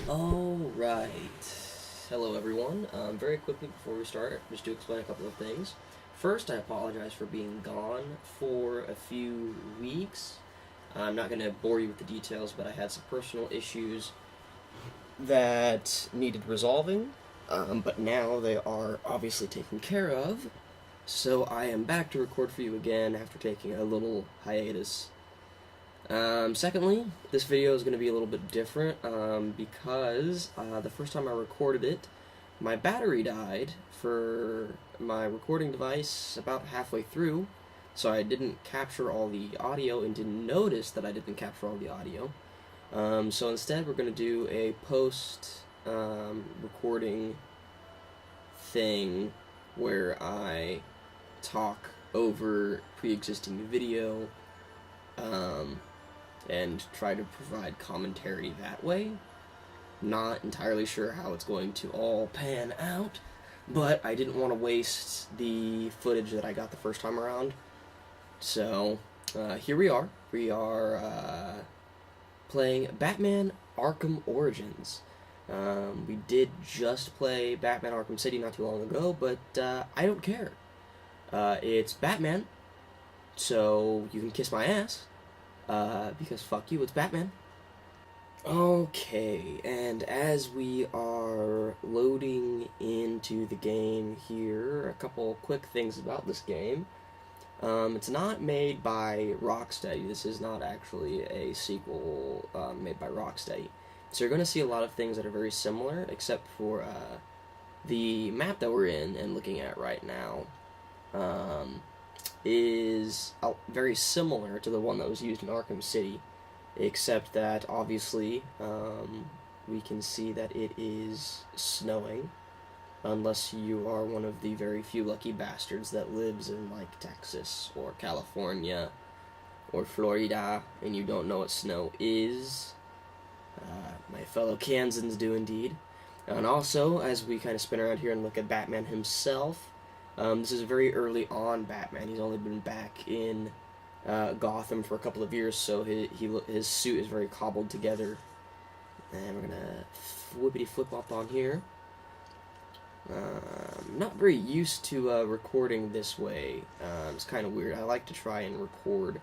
Alright. Hello everyone. Very quickly before we start, just to explain a couple of things. First, I apologize for being gone for a few weeks. I'm not going to bore you with the details, but I had some personal issues that needed resolving, but now they are obviously taken care of. So I am back to record for you again after taking a little hiatus. Secondly, this video is going to be a little bit different because the first time I recorded it, my battery died for my recording device about halfway through, so I didn't capture all the audio and didn't notice that I didn't capture all the audio. So instead, we're going to do a post recording thing where I talk over pre-existing video and try to provide commentary that way. Not entirely sure how it's going to all pan out, but I didn't want to waste the footage that I got the first time around. So, here we are. We are playing Batman Arkham Origins. We did just play Batman Arkham City not too long ago, but I don't care. It's Batman, so you can kiss my ass. Because fuck you, it's Batman. Okay, and as we are loading into the game here, a couple quick things about this game. It's not made by Rocksteady. This is not actually a sequel made by Rocksteady. So you're going to see a lot of things that are very similar, except for the map that we're in and looking at right now. Is very similar to the one that was used in Arkham City, except that obviously we can see that it is snowing, unless you are one of the very few lucky bastards that lives in like Texas or California or Florida and you don't know what snow is. My fellow Kansans do indeed. And also, as we kind of spin around here and look at Batman himself, this is very early on Batman. He's only been back in Gotham for a couple of years, so his suit is very cobbled together. And we're gonna flippity flip up on here. Not very used to recording this way. It's kind of weird. I like to try and record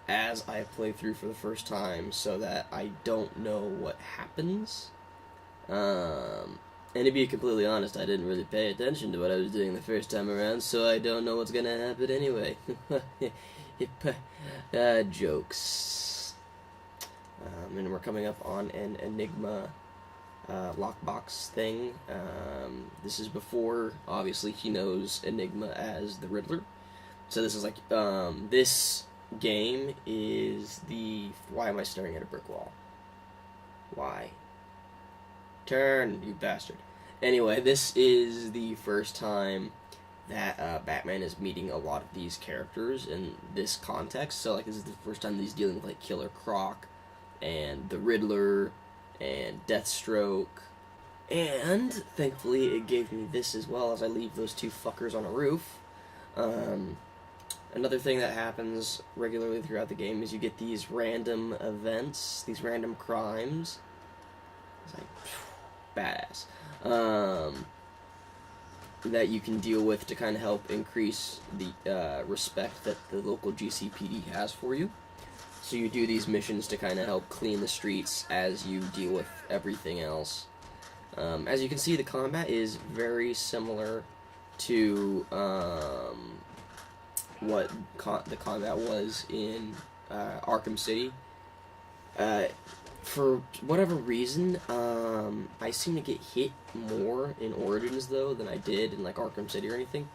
as I play through for the first time, so that I don't know what happens. And to be completely honest, I didn't really pay attention to what I was doing the first time around, so I don't know what's gonna happen anyway. Jokes. And we're coming up on an Enigma lockbox thing. This is before, obviously, he knows Enigma as the Riddler. So this is like, this game is the... Why am I staring at a brick wall? Why? Turn, you bastard. Anyway, this is the first time that Batman is meeting a lot of these characters in this context. So, like, this is the first time that he's dealing with, like, Killer Croc and the Riddler and Deathstroke. And, thankfully, it gave me this as well as I leave those two fuckers on a roof. Another thing that happens regularly throughout the game is you get these random events, these random crimes. It's like... badass, that you can deal with to kind of help increase the respect that the local GCPD has for you. So you do these missions to kind of help clean the streets as you deal with everything else. As you can see, the combat is very similar to what the combat was in Arkham City. For whatever reason, I seem to get hit more in Origins, though, than I did in, like, Arkham City or anything.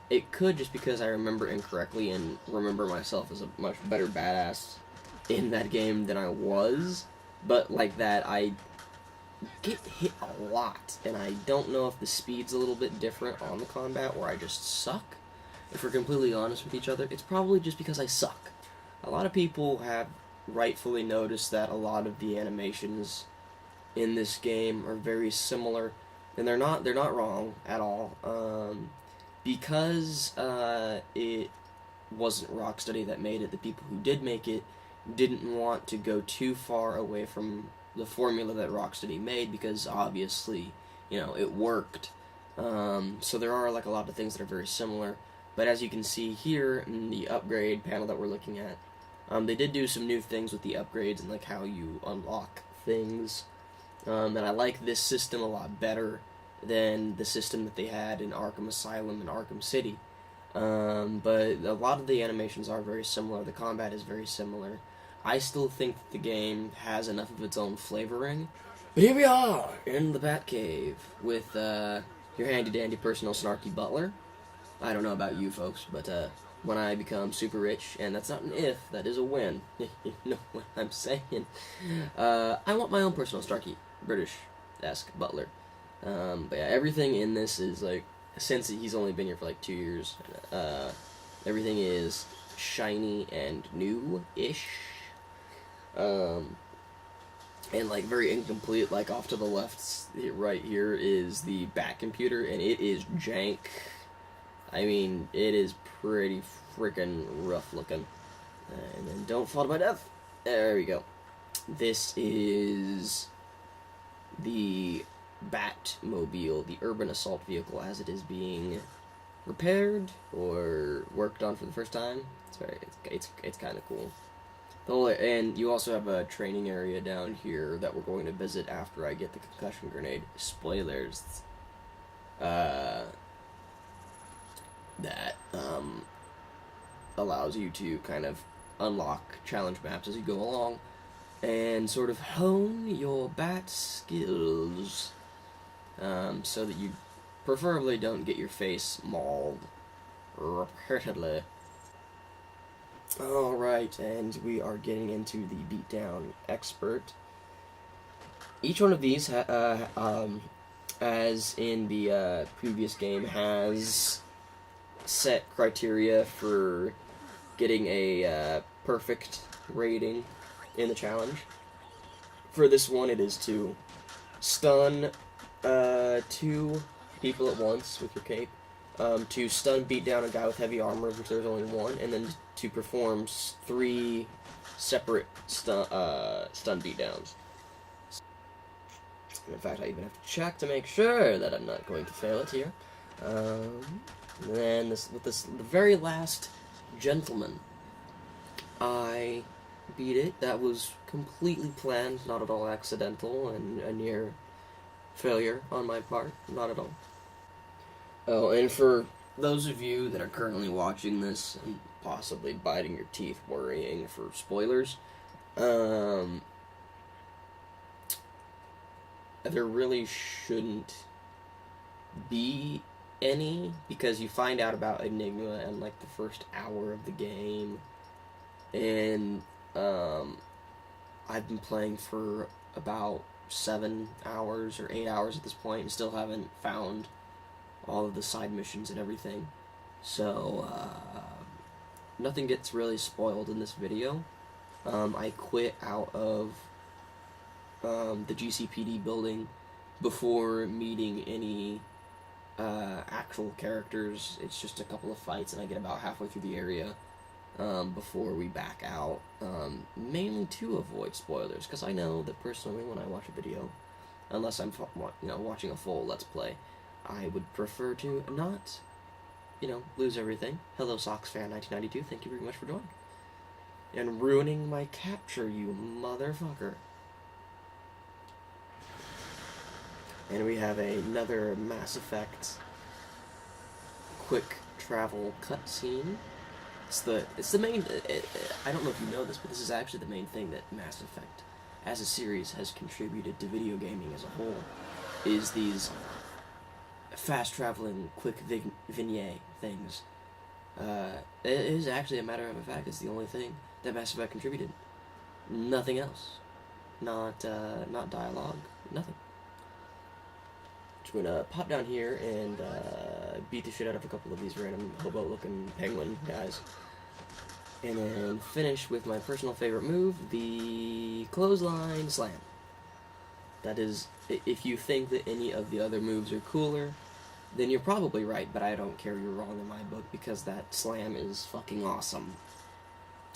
It could just because I remember incorrectly and remember myself as a much better badass in that game than I was. But, like that, I get hit a lot, and I don't know if the speed's a little bit different on the combat, or I just suck. If we're completely honest with each other, it's probably just because I suck. A lot of people have rightfully noticed that a lot of the animations in this game are very similar, and they're not wrong at all. Because it wasn't Rocksteady that made it, the people who did make it didn't want to go too far away from the formula that Rocksteady made, because obviously, you know, it worked. So there are like a lot of things that are very similar. But as you can see here in the upgrade panel that we're looking at, they did do some new things with the upgrades and like how you unlock things. And I like this system a lot better than the system that they had in Arkham Asylum and Arkham City. But a lot of the animations are very similar. The combat is very similar. I still think that the game has enough of its own flavoring. But here we are in the Batcave with your handy-dandy personal snarky butler. I don't know about you folks, but when I become super rich, and that's not an if, that is a when, you know what I'm saying, I want my own personal snarky British-esque butler. But yeah, everything in this is like, since he's only been here for like 2 years, everything is shiny and new-ish. And like very incomplete. Like off to the left, right here is the Bat computer, and it is jank. I mean, it is pretty freaking rough looking. And then don't fall to my death. There we go. This is the Batmobile, the urban assault vehicle, as it is being repaired or worked on for the first time. It's kind of cool. And you also have a training area down here that we're going to visit after I get the concussion grenade. Spoilers. That allows you to kind of unlock challenge maps as you go along and sort of hone your bat skills, so that you preferably don't get your face mauled repeatedly. Alright, and we are getting into the beatdown expert. Each one of these, as in the previous game, has set criteria for getting a perfect rating in the challenge. For this one, it is to stun 2 people at once with your cape, to stun beat down a guy with heavy armor, which there's only 1, and then to perform 3 separate stun beatdowns. In fact, I even have to check to make sure that I'm not going to fail it here. And then the very last gentleman, I beat it. That was completely planned, not at all accidental, and a near failure on my part, not at all. Oh, and for those of you that are currently watching this and possibly biting your teeth worrying for spoilers, there really shouldn't be any, because you find out about Enigma in like the first hour of the game, and I've been playing for about 7 hours or 8 hours at this point and still haven't found all of the side missions and everything. So nothing gets really spoiled in this video. I quit out of the GCPD building before meeting any actual characters. It's just a couple of fights and I get about halfway through the area before we back out, mainly to avoid spoilers, because I know that personally when I watch a video, unless I'm watching a full Let's Play, I would prefer to not, lose everything. Hello Sox Fan 1992, thank you very much for joining. And ruining my capture, you motherfucker. And we have another Mass Effect quick travel cutscene. It's the main, I don't know if you know this, but this is actually the main thing that Mass Effect as a series has contributed to video gaming as a whole, is these fast traveling quick vignette things. It is actually, a matter of fact, it's the only thing that Mass Effect contributed. Nothing else. Not dialogue, nothing. Just gonna pop down here and beat the shit out of a couple of these random hobo-looking penguin guys. And then finish with my personal favorite move, the clothesline slam. That is, if you think that any of the other moves are cooler, then you're probably right, but I don't care, you're wrong in my book, because that slam is fucking awesome.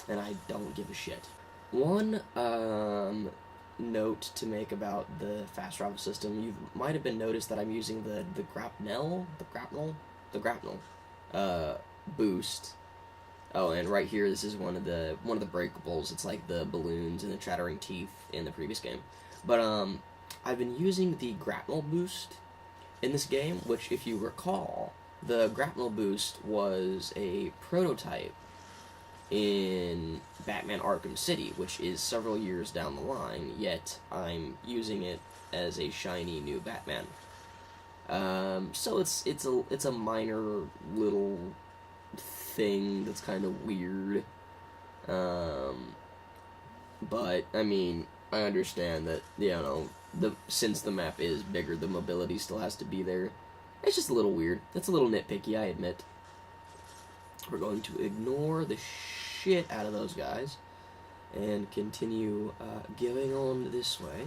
And I don't give a shit. One note to make about the fast travel system. You might have been noticed that I'm using the grapnel boost. Oh, and right here, this is one of the breakables. It's like the balloons and the chattering teeth in the previous game. But I've been using the grapnel boost in this game, which, if you recall, the grapnel boost was a prototype in Batman Arkham City, which is several years down the line, yet I'm using it as a shiny new Batman. So it's a minor little thing that's kind of weird. But I mean, I understand that, you know, since the map is bigger, the mobility still has to be there. It's just a little weird. It's a little nitpicky, I admit. We're going to ignore the shit out of those guys and continue going on this way.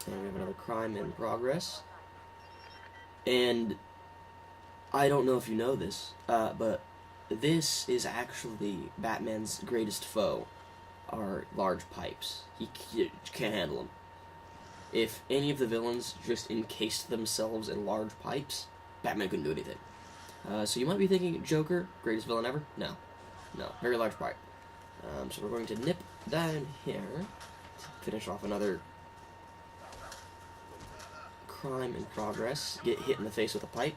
And we have another crime in progress. And I don't know if you know this, but this is actually Batman's greatest foe, are large pipes. He can't handle them. If any of the villains just encased themselves in large pipes, Batman couldn't do anything. So you might be thinking, Joker, greatest villain ever? No. No, very large pipe. So we're going to nip down here to finish off another crime in progress. Get hit in the face with a pipe.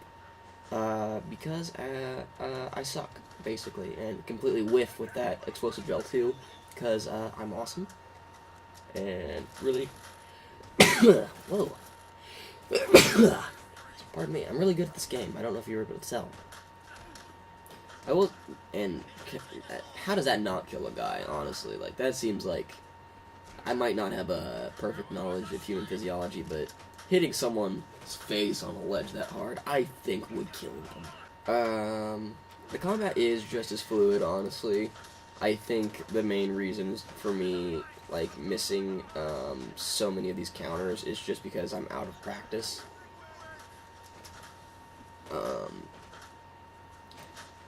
Because I suck, basically, and completely whiff with that explosive gel too, because I'm awesome. And really... Whoa. Pardon me, I'm really good at this game. I don't know if you were able to tell. I will... And how does that not kill a guy, honestly? Like, that seems like... I might not have a perfect knowledge of human physiology, but hitting someone's face on a ledge that hard, I think would kill them. The combat is just as fluid, honestly. I think the main reasons for me, like, missing so many of these counters is just because I'm out of practice.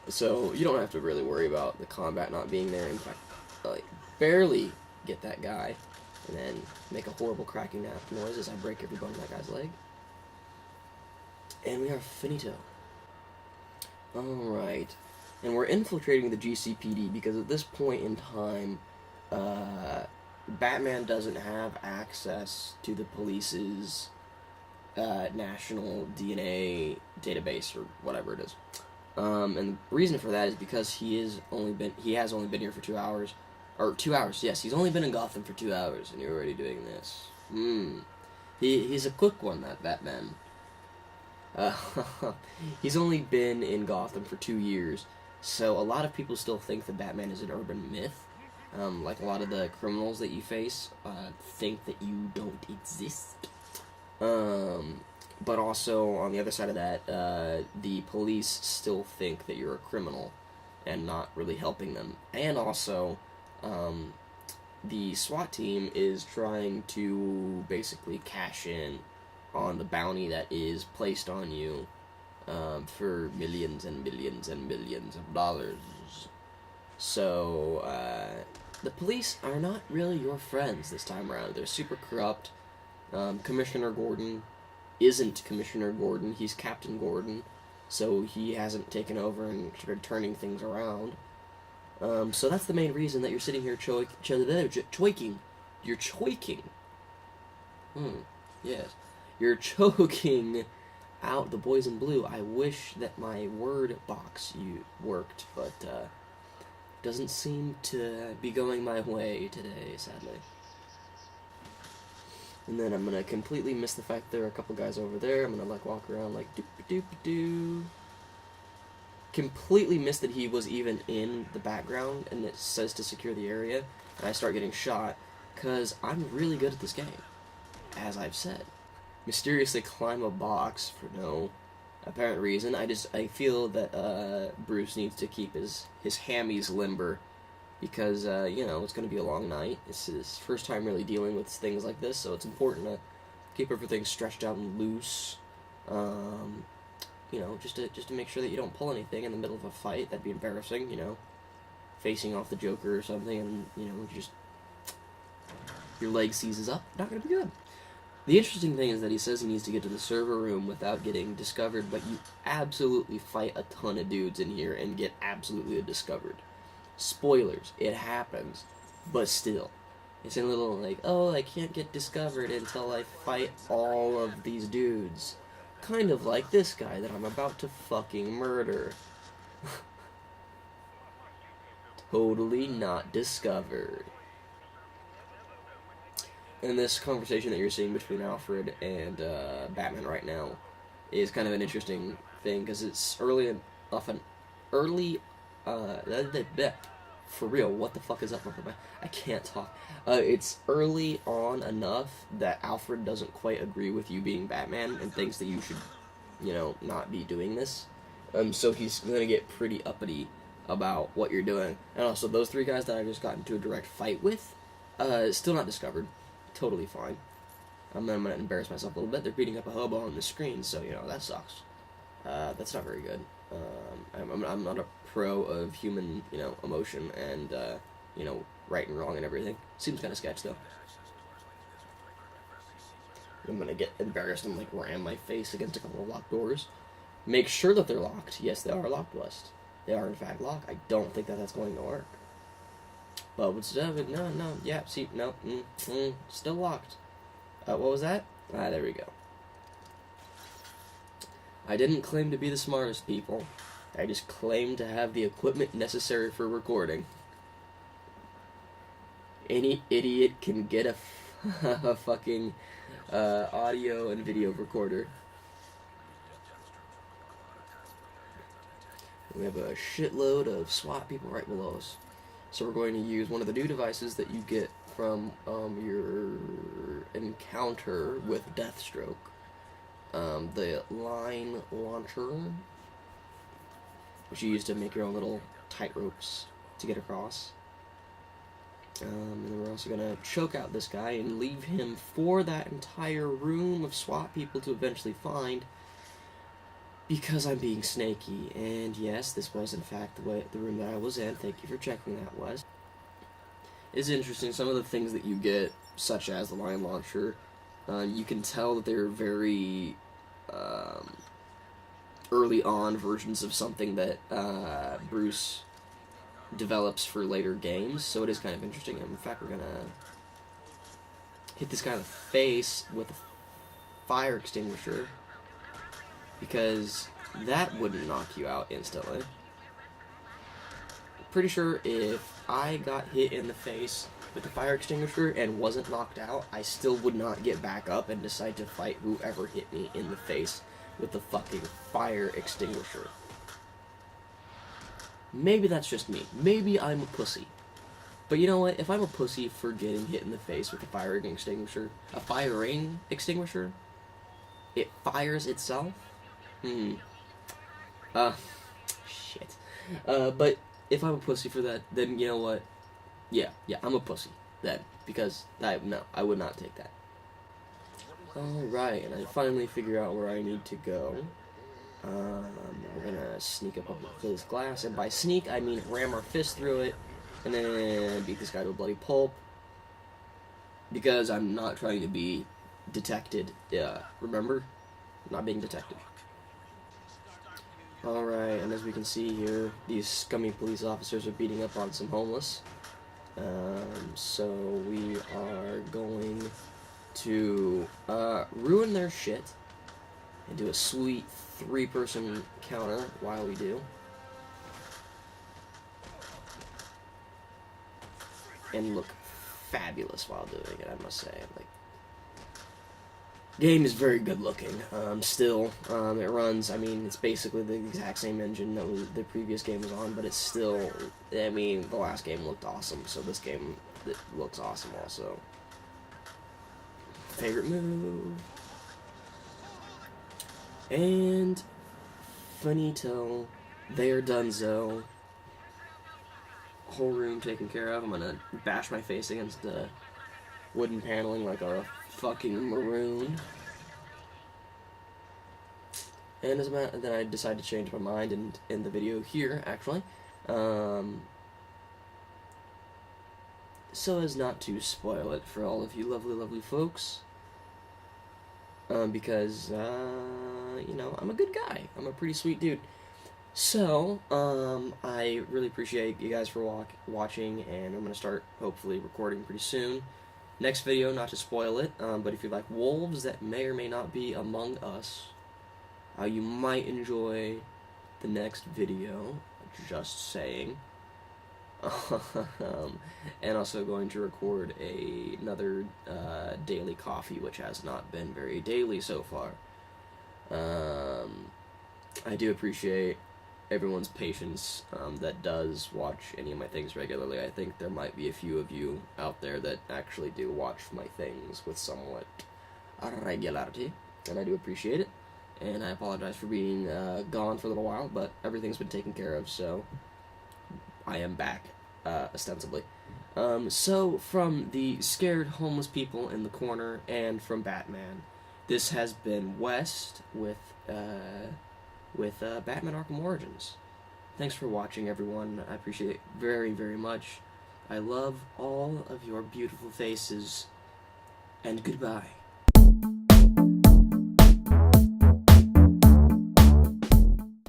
So you don't have to really worry about the combat not being there. In fact, like, barely get that guy, and then make a horrible cracking noise as I break every bone in that guy's leg. And we are finito. Alright. And we're infiltrating the GCPD because at this point in time, Batman doesn't have access to the police's national DNA database, or whatever it is. And the reason for that is because he has only been here for 2 hours. Or 2 hours, yes, he's only been in Gotham for 2 hours, and you're already doing this. He's a quick one, that Batman. He's only been in Gotham for 2 years, so a lot of people still think that Batman is an urban myth. Like a lot of the criminals that you face think that you don't exist. But also, on the other side of that, the police still think that you're a criminal and not really helping them. And also, the SWAT team is trying to basically cash in on the bounty that is placed on you for millions and millions and millions of dollars. So, the police are not really your friends this time around. They're super corrupt. Commissioner Gordon isn't Commissioner Gordon, he's Captain Gordon, so he hasn't taken over and started turning things around. So that's the main reason that you're sitting here choiking. You're choiking. Yes. You're choking out the boys in blue. I wish that my word box worked, but doesn't seem to be going my way today, sadly. And then I'm gonna completely miss the fact there are a couple guys over there. I'm gonna like walk around like doop-a-doop-a-doo. Completely missed that he was even in the background and it says to secure the area, and I start getting shot, because I'm really good at this game, as I've said. Mysteriously climb a box for no apparent reason. I feel that Bruce needs to keep his hammies limber, because, you know, it's going to be a long night. It's his first time really dealing with things like this, so it's important to keep everything stretched out and loose. You know, just to make sure that you don't pull anything in the middle of a fight. That'd be embarrassing, you know. Facing off the Joker or something, and, you know, just your leg seizes up, not going to be good. The interesting thing is that he says he needs to get to the server room without getting discovered, but you absolutely fight a ton of dudes in here and get absolutely discovered. Spoilers, it happens, but still. It's a little like, oh, I can't get discovered until I fight all of these dudes. Kind of like this guy that I'm about to fucking murder. Totally not discovered. And this conversation that you're seeing between Alfred and Batman right now is kind of an interesting thing because it's for real, what the fuck is up with my... I can't talk. It's early on enough that Alfred doesn't quite agree with you being Batman and thinks that you should, not be doing this. So he's gonna get pretty uppity about what you're doing. And also, those three guys that I just got into a direct fight with, still not discovered. Totally fine. I'm gonna embarrass myself a little bit. They're beating up a hobo on the screen, so, that sucks. That's not very good. I'm not a pro of human, emotion and, right and wrong and everything. Seems kind of sketch, though. I'm gonna get embarrassed and, ram my face against a couple of locked doors. Make sure that they're locked. Yes, they are locked, West. They are, in fact, locked. I don't think that that's going to work. But what's up? No, yeah, see, no, still locked. What was that? There we go. I didn't claim to be the smartest, people. I just claimed to have the equipment necessary for recording. Any idiot can get a fucking audio and video recorder. We have a shitload of SWAT people right below us. So we're going to use one of the new devices that you get from your encounter with Deathstroke. The line launcher, which you use to make your own little tightropes to get across. And then we're also going to choke out this guy and leave him for that entire room of SWAT people to eventually find. Because I'm being snaky, and yes, this was in fact the room that I was in. Thank you for checking that, Wes. It's interesting, some of the things that you get, such as the line launcher, you can tell that they're very early on versions of something that Bruce develops for later games, so it is kind of interesting. In fact, we're gonna hit this guy in the face with a fire extinguisher, because that wouldn't knock you out instantly. Pretty sure if I got hit in the face with a fire extinguisher and wasn't knocked out, I still would not get back up and decide to fight whoever hit me in the face with the fucking fire extinguisher. Maybe that's just me. Maybe I'm a pussy. But you know what? If I'm a pussy for getting hit in the face with a firing extinguisher, it fires itself? Shit. But if I'm a pussy for that, then you know what? Yeah, I'm a pussy then, because I would not take that. Alright, and I finally figure out where I need to go. We're gonna sneak up to this glass, and by sneak, I mean ram our fist through it, and then beat this guy to a bloody pulp, because I'm not trying to be detected, remember? I'm not being detected. Alright, and as we can see here, these scummy police officers are beating up on some homeless. So we are going to ruin their shit and do a sweet 3-person counter while we do. And look fabulous while doing it, I must say. Game is very good looking. Still, it runs, it's basically the exact same engine that the previous game was on, but it's still, the last game looked awesome, so this game looks awesome also. Favorite move. And finito. They are donezo. Whole room taken care of. I'm gonna bash my face against the wooden paneling like a fucking maroon. And then I decided to change my mind and in the video here, actually. so as not to spoil it for all of you lovely, lovely folks. Because, you know, I'm a good guy. I'm a pretty sweet dude. So, I really appreciate you guys for watching, and I'm going to start, hopefully, recording pretty soon. Next video, not to spoil it, but if you like wolves that may or may not be among us, you might enjoy the next video, just saying. And also going to record another daily coffee, which has not been very daily so far. I do appreciate everyone's patience that does watch any of my things regularly. I think there might be a few of you out there that actually do watch my things with somewhat regularity, and I do appreciate it. And I apologize for being gone for a little while, but everything's been taken care of, so I am back, ostensibly. So, from the scared homeless people in the corner and from Batman, this has been West with Batman Arkham Origins. Thanks for watching, everyone. I appreciate it very, very much. I love all of your beautiful faces, and goodbye.